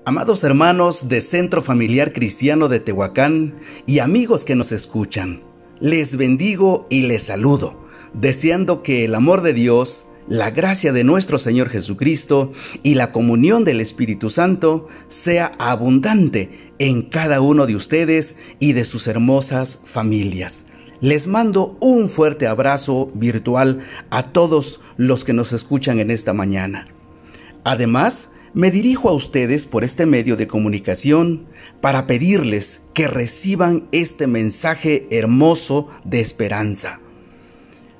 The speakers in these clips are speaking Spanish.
Amados hermanos de Centro Familiar Cristiano de Tehuacán y amigos que nos escuchan, les bendigo y les saludo, deseando que el amor de Dios, la gracia de nuestro Señor Jesucristo y la comunión del Espíritu Santo sea abundante en cada uno de ustedes y de sus hermosas familias. Les mando un fuerte abrazo virtual a todos los que nos escuchan en esta mañana. Además, me dirijo a ustedes por este medio de comunicación para pedirles que reciban este mensaje hermoso de esperanza.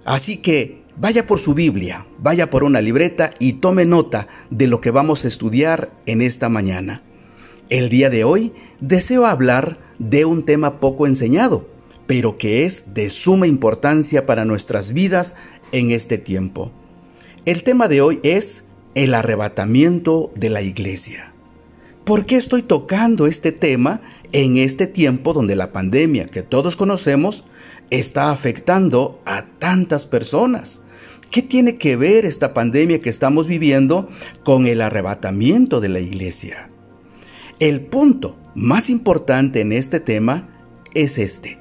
Así que vaya por su Biblia, vaya por una libreta y tome nota de lo que vamos a estudiar en esta mañana. El día de hoy deseo hablar de un tema poco enseñado, pero que es de suma importancia para nuestras vidas en este tiempo. El tema de hoy es el arrebatamiento de la iglesia. ¿Por qué estoy tocando este tema en este tiempo donde la pandemia que todos conocemos está afectando a tantas personas? ¿Qué tiene que ver esta pandemia que estamos viviendo con el arrebatamiento de la iglesia? El punto más importante en este tema es este.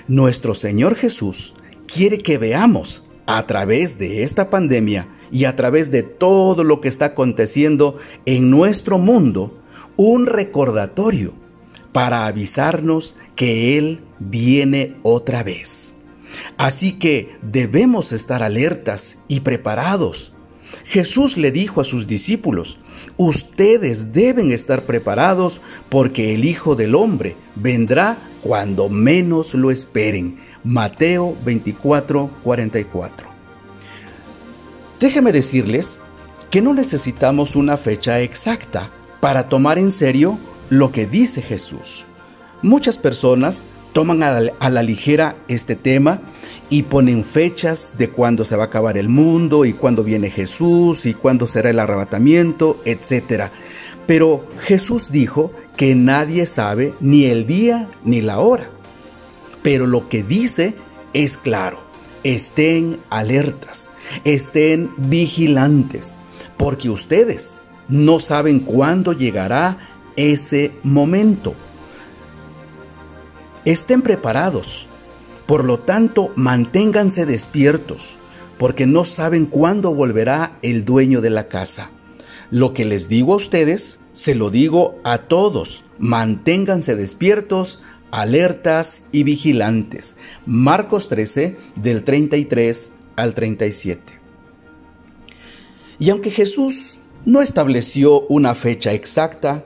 Nuestro Señor Jesús quiere que veamos a través de esta pandemia y a través de todo lo que está aconteciendo en nuestro mundo, un recordatorio para avisarnos que Él viene otra vez. Así que debemos estar alertas y preparados. Jesús le dijo a sus discípulos: ustedes deben estar preparados porque el Hijo del Hombre vendrá cuando menos lo esperen. Mateo 24:44. Déjenme decirles que no necesitamos una fecha exacta para tomar en serio lo que dice Jesús. Muchas personas toman a la ligera este tema y ponen fechas de cuándo se va a acabar el mundo y cuándo viene Jesús y cuándo será el arrebatamiento, etc. Pero Jesús dijo que nadie sabe ni el día ni la hora. Pero lo que dice es claro: estén alertas. Estén vigilantes, porque ustedes no saben cuándo llegará ese momento. Estén preparados, por lo tanto, manténganse despiertos, porque no saben cuándo volverá el dueño de la casa. Lo que les digo a ustedes, se lo digo a todos: manténganse despiertos, alertas y vigilantes. Marcos 13, del 33 al 37. Y aunque Jesús no estableció una fecha exacta,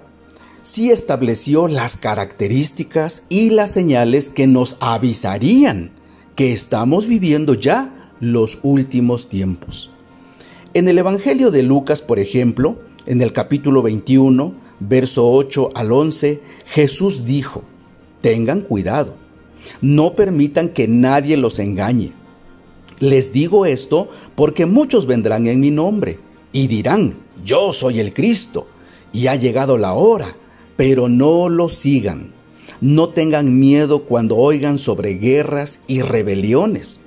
sí estableció las características y las señales que nos avisarían que estamos viviendo ya los últimos tiempos. En el Evangelio de Lucas, por ejemplo, en el capítulo 21, verso 8 al 11, Jesús dijo: tengan cuidado, no permitan que nadie los engañe. Les digo esto porque muchos vendrán en mi nombre y dirán: yo soy el Cristo, y ha llegado la hora, pero no lo sigan. No tengan miedo cuando oigan sobre guerras y rebeliones.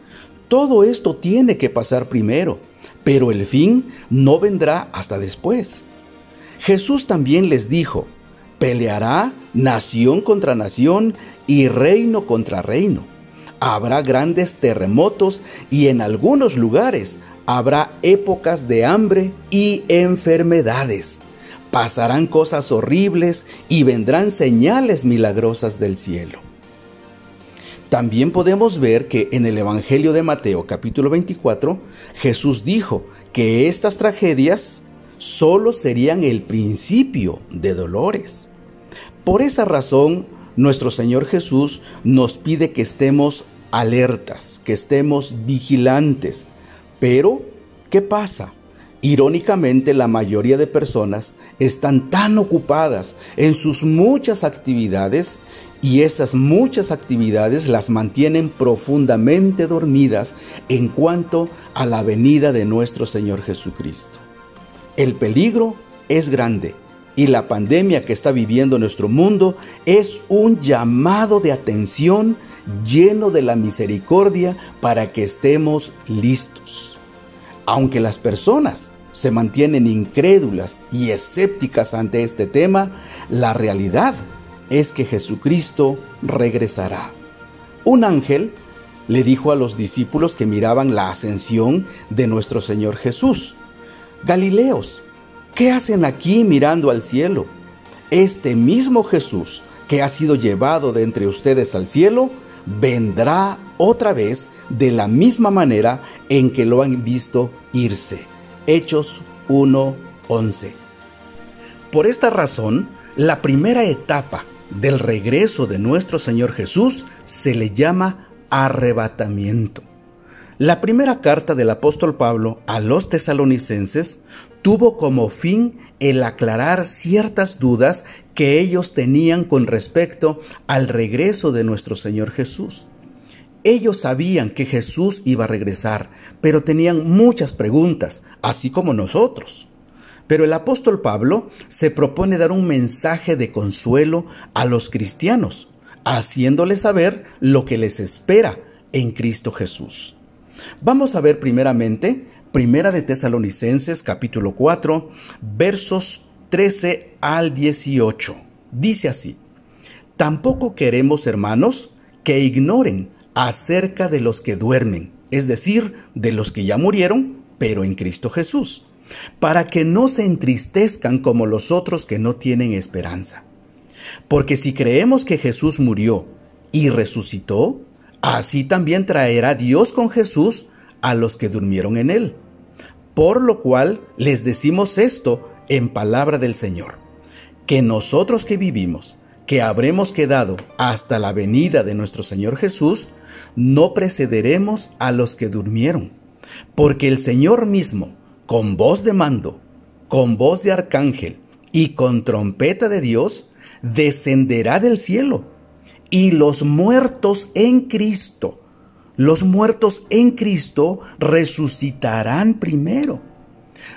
Todo esto tiene que pasar primero, pero el fin no vendrá hasta después. Jesús también les dijo: peleará nación contra nación y reino contra reino. Habrá grandes terremotos y en algunos lugares habrá épocas de hambre y enfermedades. Pasarán cosas horribles y vendrán señales milagrosas del cielo. También podemos ver que en el Evangelio de Mateo capítulo 24, Jesús dijo que estas tragedias solo serían el principio de dolores. Por esa razón, nuestro Señor Jesús nos pide que estemos alertas, que estemos vigilantes. Pero, ¿qué pasa? Irónicamente, la mayoría de personas están tan ocupadas en sus muchas actividades y esas muchas actividades las mantienen profundamente dormidas en cuanto a la venida de nuestro Señor Jesucristo. El peligro es grande y la pandemia que está viviendo nuestro mundo es un llamado de atención lleno de la misericordia para que estemos listos. Aunque las personas se mantienen incrédulas y escépticas ante este tema, la realidad es que Jesucristo regresará. Un ángel le dijo a los discípulos que miraban la ascensión de nuestro Señor Jesús: Galileos, ¿qué hacen aquí mirando al cielo? Este mismo Jesús que ha sido llevado de entre ustedes al cielo, vendrá otra vez de la misma manera en que lo han visto irse. Hechos 1:11. Por esta razón, la primera etapa del regreso de nuestro Señor Jesús se le llama arrebatamiento. La primera carta del apóstol Pablo a los tesalonicenses tuvo como fin el aclarar ciertas dudas que ellos tenían con respecto al regreso de nuestro Señor Jesús. Ellos sabían que Jesús iba a regresar, pero tenían muchas preguntas, así como nosotros. Pero el apóstol Pablo se propone dar un mensaje de consuelo a los cristianos, haciéndoles saber lo que les espera en Cristo Jesús. Vamos a ver primeramente Primera de Tesalonicenses capítulo 4, versos 13 al 18. Dice así: Tampoco queremos, hermanos, que ignoren acerca de los que duermen, es decir, de los que ya murieron, pero en Cristo Jesús, para que no se entristezcan como los otros que no tienen esperanza. Porque si creemos que Jesús murió y resucitó, así también traerá Dios con Jesús a los que durmieron en él. Por lo cual les decimos esto en palabra del Señor, que nosotros que vivimos, que habremos quedado hasta la venida de nuestro Señor Jesús, no precederemos a los que durmieron, porque el Señor mismo, con voz de mando, con voz de arcángel y con trompeta de Dios, descenderá del cielo, y los muertos en Cristo resucitarán primero.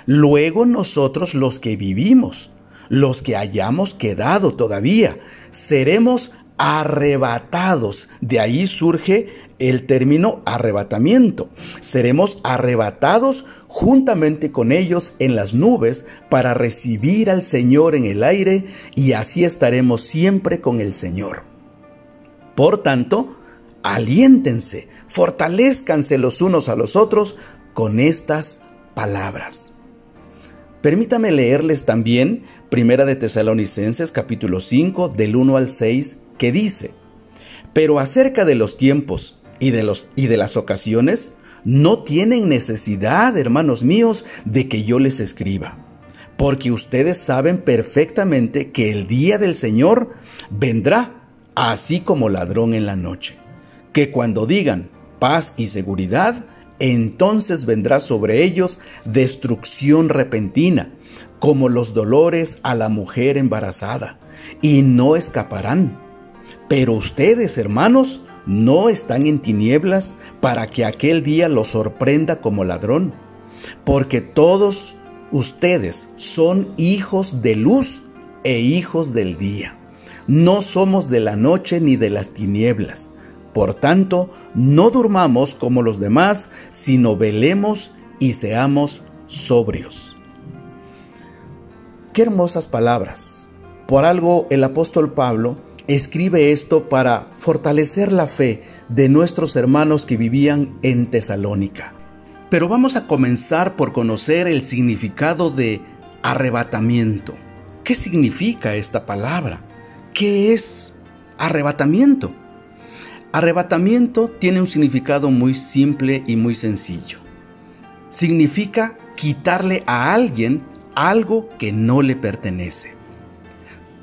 Luego nosotros los que vivimos, los que hayamos quedado todavía, seremos arrebatados. De ahí surge el término arrebatamiento. Seremos arrebatados juntamente con ellos en las nubes para recibir al Señor en el aire, y así estaremos siempre con el Señor. Por tanto, aliéntense, fortalézcanse los unos a los otros con estas palabras. Permítame leerles también Primera de Tesalonicenses capítulo 5 del 1 al 6, que dice: Pero acerca de los tiempos y de las ocasiones, no tienen necesidad, hermanos míos, de que yo les escriba, porque ustedes saben perfectamente que el día del Señor vendrá así como ladrón en la noche, que cuando digan paz y seguridad, entonces vendrá sobre ellos destrucción repentina, como los dolores a la mujer embarazada, y no escaparán. Pero ustedes, hermanos, no están en tinieblas para que aquel día los sorprenda como ladrón, porque todos ustedes son hijos de luz e hijos del día. No somos de la noche ni de las tinieblas. Por tanto, no durmamos como los demás, sino velemos y seamos sobrios. Qué hermosas palabras. Por algo el apóstol Pablo escribe esto para fortalecer la fe de nuestros hermanos que vivían en Tesalónica. Pero vamos a comenzar por conocer el significado de arrebatamiento. ¿Qué significa esta palabra? ¿Qué es arrebatamiento? Arrebatamiento tiene un significado muy simple y muy sencillo. Significa quitarle a alguien algo que no le pertenece.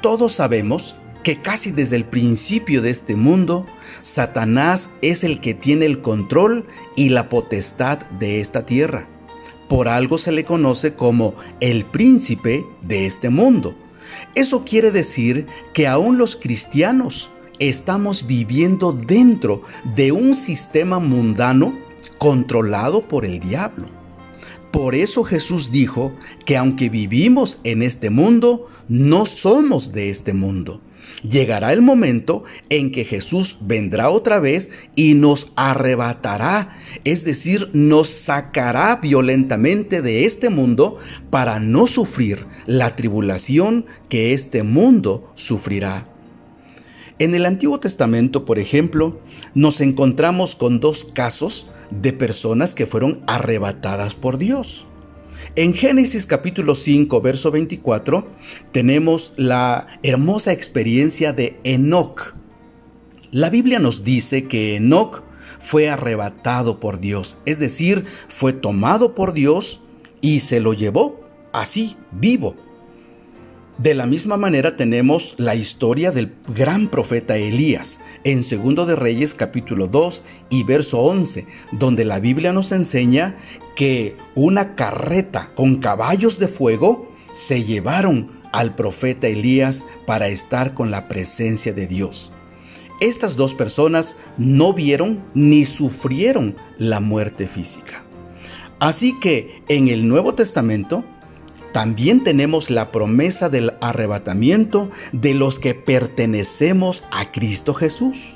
Todos sabemos que casi desde el principio de este mundo, Satanás es el que tiene el control y la potestad de esta tierra. Por algo se le conoce como el príncipe de este mundo. Eso quiere decir que aún los cristianos estamos viviendo dentro de un sistema mundano controlado por el diablo. Por eso Jesús dijo que aunque vivimos en este mundo, no somos de este mundo. Llegará el momento en que Jesús vendrá otra vez y nos arrebatará, es decir, nos sacará violentamente de este mundo para no sufrir la tribulación que este mundo sufrirá. En el Antiguo Testamento, por ejemplo, nos encontramos con dos casos de personas que fueron arrebatadas por Dios. En Génesis capítulo 5, verso 24, tenemos la hermosa experiencia de Enoc. La Biblia nos dice que Enoc fue arrebatado por Dios, es decir, fue tomado por Dios y se lo llevó así, vivo. De la misma manera tenemos la historia del gran profeta Elías en 2 de Reyes capítulo 2 y verso 11, donde la Biblia nos enseña que una carreta con caballos de fuego se llevaron al profeta Elías para estar con la presencia de Dios. Estas dos personas no vieron ni sufrieron la muerte física. Así que en el Nuevo Testamento también tenemos la promesa del arrebatamiento de los que pertenecemos a Cristo Jesús.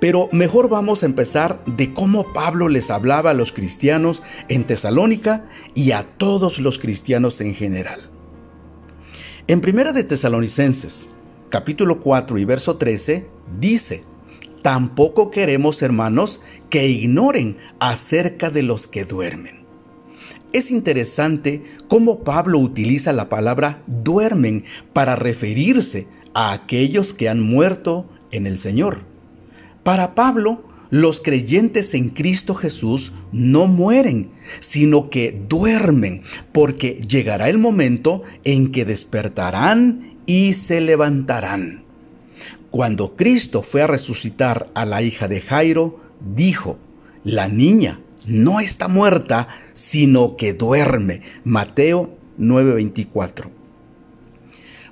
Pero mejor vamos a empezar de cómo Pablo les hablaba a los cristianos en Tesalónica y a todos los cristianos en general. En 1 de Tesalonicenses, capítulo 4 y verso 13, dice: tampoco queremos, hermanos, que ignoren acerca de los que duermen. Es interesante cómo Pablo utiliza la palabra duermen para referirse a aquellos que han muerto en el Señor. Para Pablo, los creyentes en Cristo Jesús no mueren, sino que duermen, porque llegará el momento en que despertarán y se levantarán. Cuando Cristo fue a resucitar a la hija de Jairo, dijo: la niña no está muerta, sino que duerme. Mateo 9:24.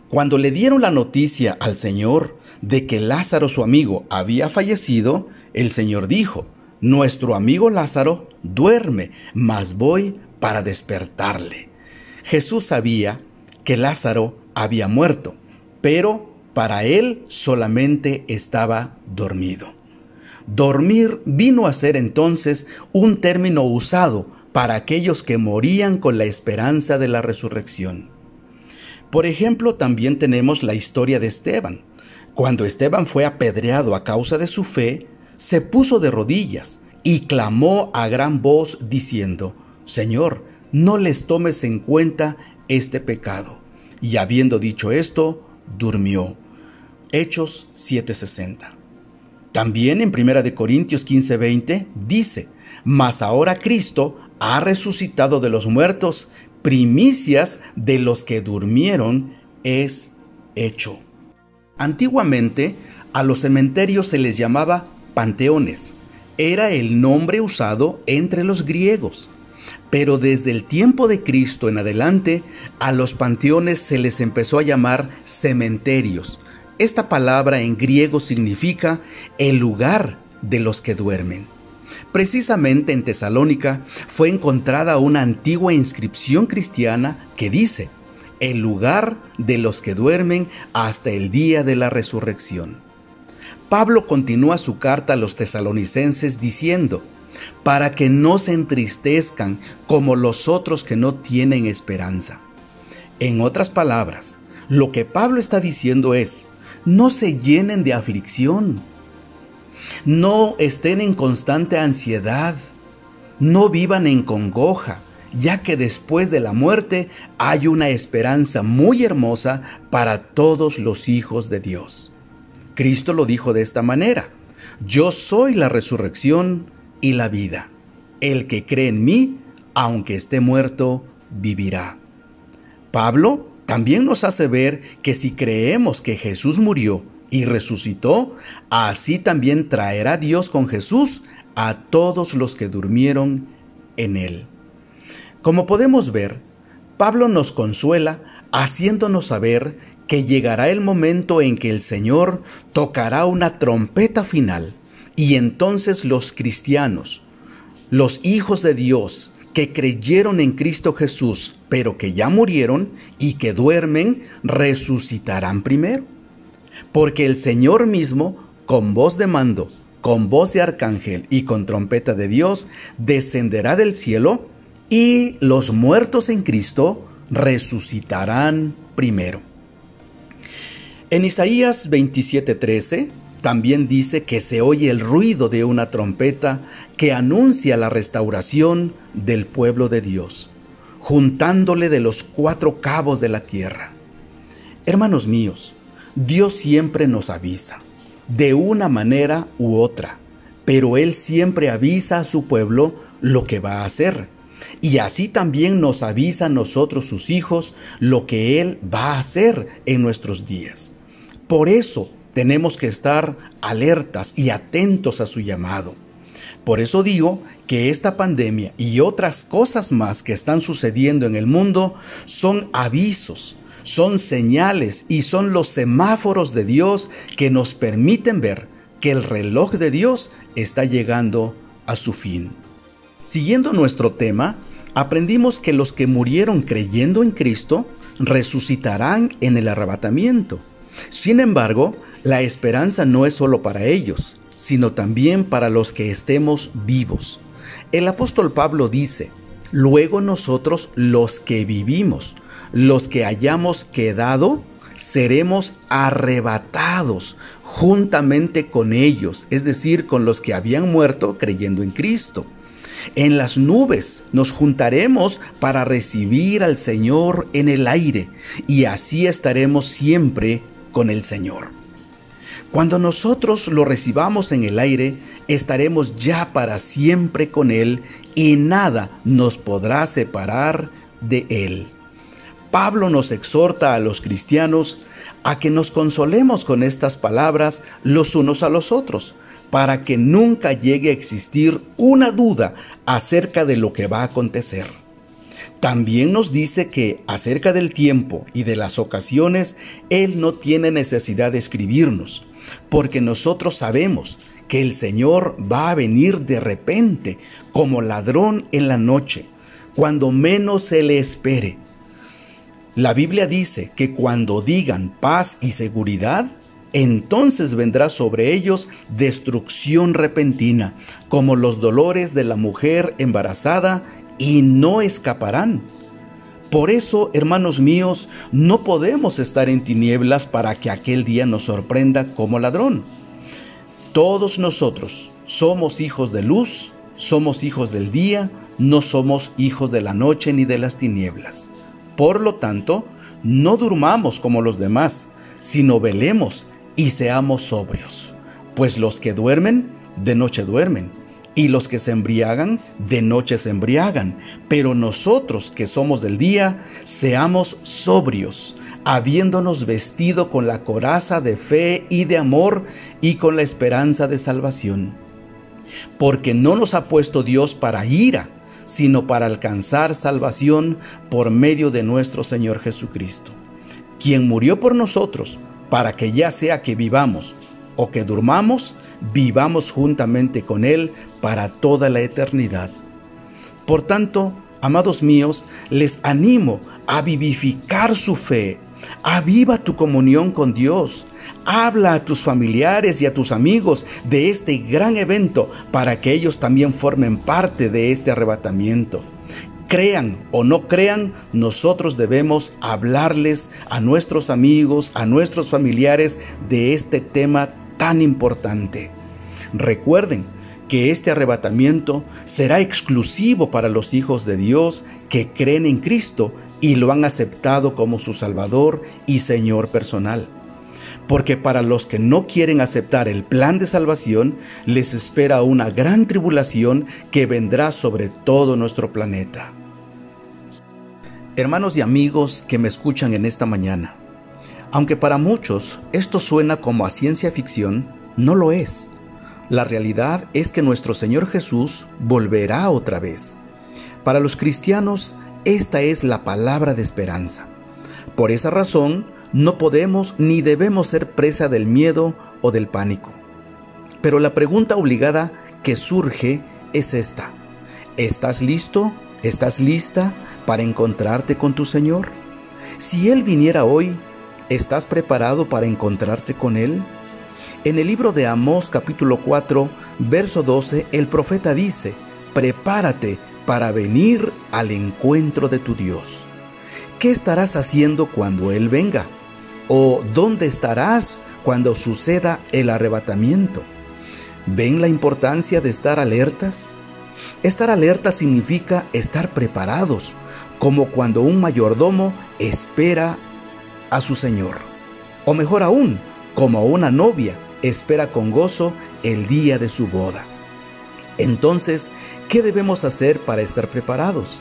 Cuando le dieron la noticia al Señor de que Lázaro, su amigo, había fallecido, el Señor dijo: nuestro amigo Lázaro duerme, mas voy para despertarle. Jesús sabía que Lázaro había muerto, pero para él solamente estaba dormido. Dormir vino a ser entonces un término usado para aquellos que morían con la esperanza de la resurrección. Por ejemplo, también tenemos la historia de Esteban. Cuando Esteban fue apedreado a causa de su fe, se puso de rodillas y clamó a gran voz diciendo: Señor, no les tomes en cuenta este pecado. Y habiendo dicho esto, durmió. Hechos 7:60. También en 1 Corintios 15:20 dice: mas ahora Cristo ha resucitado de los muertos, primicias de los que durmieron es hecho. Antiguamente a los cementerios se les llamaba panteones. Era el nombre usado entre los griegos. Pero desde el tiempo de Cristo en adelante, a los panteones se les empezó a llamar cementerios. Esta palabra en griego significa el lugar de los que duermen. Precisamente en Tesalónica fue encontrada una antigua inscripción cristiana que dice: el lugar de los que duermen hasta el día de la resurrección. Pablo continúa su carta a los tesalonicenses diciendo: para que no se entristezcan como los otros que no tienen esperanza. En otras palabras, lo que Pablo está diciendo es: no se llenen de aflicción, no estén en constante ansiedad, no vivan en congoja, ya que después de la muerte hay una esperanza muy hermosa para todos los hijos de Dios. Cristo lo dijo de esta manera: yo soy la resurrección y la vida. El que cree en mí, aunque esté muerto, vivirá. Pablo también nos hace ver que si creemos que Jesús murió y resucitó, así también traerá Dios con Jesús a todos los que durmieron en él. Como podemos ver, Pablo nos consuela haciéndonos saber que llegará el momento en que el Señor tocará una trompeta final y entonces los cristianos, los hijos de Dios que creyeron en Cristo Jesús, pero que ya murieron y que duermen, resucitarán primero. porque el Señor mismo, con voz de mando, con voz de arcángel y con trompeta de Dios, descenderá del cielo, y los muertos en Cristo resucitarán primero. En Isaías 27:13 también dice que se oye el ruido de una trompeta que anuncia la restauración del pueblo de Dios, juntándole de los 4 cabos de la tierra. Hermanos míos, Dios siempre nos avisa, de una manera u otra, pero Él siempre avisa a su pueblo lo que va a hacer. Y así también nos avisa a nosotros, sus hijos, lo que Él va a hacer en nuestros días. Por eso tenemos que estar alertas y atentos a su llamado. Por eso digo que esta pandemia y otras cosas más que están sucediendo en el mundo son avisos, son señales y son los semáforos de Dios que nos permiten ver que el reloj de Dios está llegando a su fin. Siguiendo nuestro tema, aprendimos que los que murieron creyendo en Cristo resucitarán en el arrebatamiento. Sin embargo, la esperanza no es solo para ellos, sino también para los que estemos vivos. El apóstol Pablo dice: luego nosotros, los que vivimos, los que hayamos quedado, seremos arrebatados juntamente con ellos, es decir, con los que habían muerto creyendo en Cristo. En las nubes nos juntaremos para recibir al Señor en el aire, y así estaremos siempre con el Señor. Cuando nosotros lo recibamos en el aire, estaremos ya para siempre con Él, y nada nos podrá separar de Él. Pablo nos exhorta a los cristianos a que nos consolemos con estas palabras los unos a los otros, para que nunca llegue a existir una duda acerca de lo que va a acontecer. También nos dice que acerca del tiempo y de las ocasiones, Él no tiene necesidad de escribirnos, porque nosotros sabemos que el Señor va a venir de repente, como ladrón en la noche, cuando menos se le espere. La Biblia dice que cuando digan paz y seguridad, entonces vendrá sobre ellos destrucción repentina, como los dolores de la mujer embarazada, y no escaparán. Por eso, hermanos míos, no podemos estar en tinieblas para que aquel día nos sorprenda como ladrón. Todos nosotros somos hijos de luz, somos hijos del día, no somos hijos de la noche ni de las tinieblas. Por lo tanto, no durmamos como los demás, sino velemos y seamos sobrios. Pues los que duermen, de noche duermen, y los que se embriagan, de noche se embriagan. Pero nosotros que somos del día, seamos sobrios, habiéndonos vestido con la coraza de fe y de amor y con la esperanza de salvación. Porque no nos ha puesto Dios para ira, sino para alcanzar salvación por medio de nuestro Señor Jesucristo, quien murió por nosotros, para que ya sea que vivamos o que durmamos, vivamos juntamente con Él para toda la eternidad. Por tanto, amados míos, les animo a vivificar su fe. Aviva tu comunión con Dios. Habla a tus familiares y a tus amigos de este gran evento para que ellos también formen parte de este arrebatamiento. Crean o no crean, nosotros debemos hablarles a nuestros amigos, a nuestros familiares de este tema tan importante. Recuerden que este arrebatamiento será exclusivo para los hijos de Dios que creen en Cristo y lo han aceptado como su Salvador y Señor personal. Porque para los que no quieren aceptar el plan de salvación, les espera una gran tribulación que vendrá sobre todo nuestro planeta. Hermanos y amigos que me escuchan en esta mañana, aunque para muchos esto suena como a ciencia ficción, no lo es. La realidad es que nuestro Señor Jesús volverá otra vez. Para los cristianos, esta es la palabra de esperanza. Por esa razón, no podemos ni debemos ser presa del miedo o del pánico. Pero la pregunta obligada que surge es esta: ¿estás listo? ¿Estás lista para encontrarte con tu Señor? Si Él viniera hoy, ¿Estás preparado para encontrarte con Él? En el libro de Amós capítulo 4, verso 12, el profeta dice: prepárate para venir al encuentro de tu Dios. ¿Qué estarás haciendo cuando Él venga? ¿O dónde estarás cuando suceda el arrebatamiento? ¿Ven la importancia de estar alertas? Estar alerta significa estar preparados, como cuando un mayordomo espera a su señor. O mejor aún, como una novia espera con gozo el día de su boda. Entonces, ¿qué debemos hacer para estar preparados?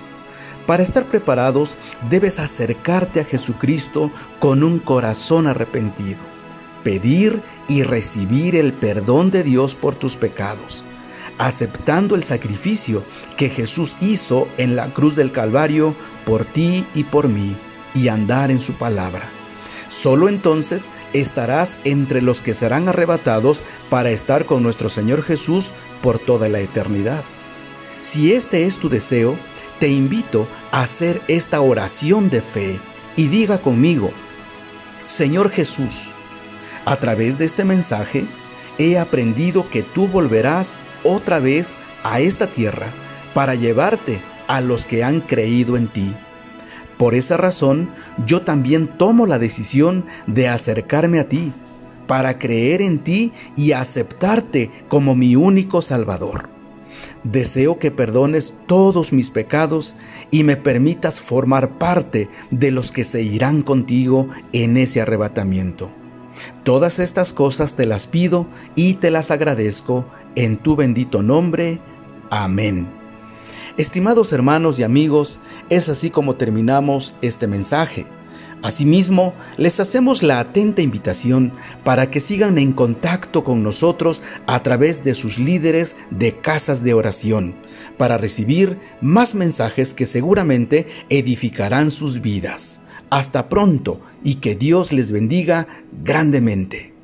Para estar preparados, debes acercarte a Jesucristo con un corazón arrepentido, pedir y recibir el perdón de Dios por tus pecados, aceptando el sacrificio que Jesús hizo en la cruz del Calvario por ti y por mí, y andar en su palabra. Solo entonces estarás entre los que serán arrebatados para estar con nuestro Señor Jesús por toda la eternidad. Si este es tu deseo, te invito a hacer esta oración de fe y diga conmigo: Señor Jesús, a través de este mensaje he aprendido que tú volverás otra vez a esta tierra para llevarte a los que han creído en ti. Por esa razón, yo también tomo la decisión de acercarme a ti, para creer en ti y aceptarte como mi único Salvador. Deseo que perdones todos mis pecados y me permitas formar parte de los que se irán contigo en ese arrebatamiento. Todas estas cosas te las pido y te las agradezco en tu bendito nombre. Amén. Estimados hermanos y amigos, es así como terminamos este mensaje. Asimismo, les hacemos la atenta invitación para que sigan en contacto con nosotros a través de sus líderes de casas de oración, para recibir más mensajes que seguramente edificarán sus vidas. Hasta pronto y que Dios les bendiga grandemente.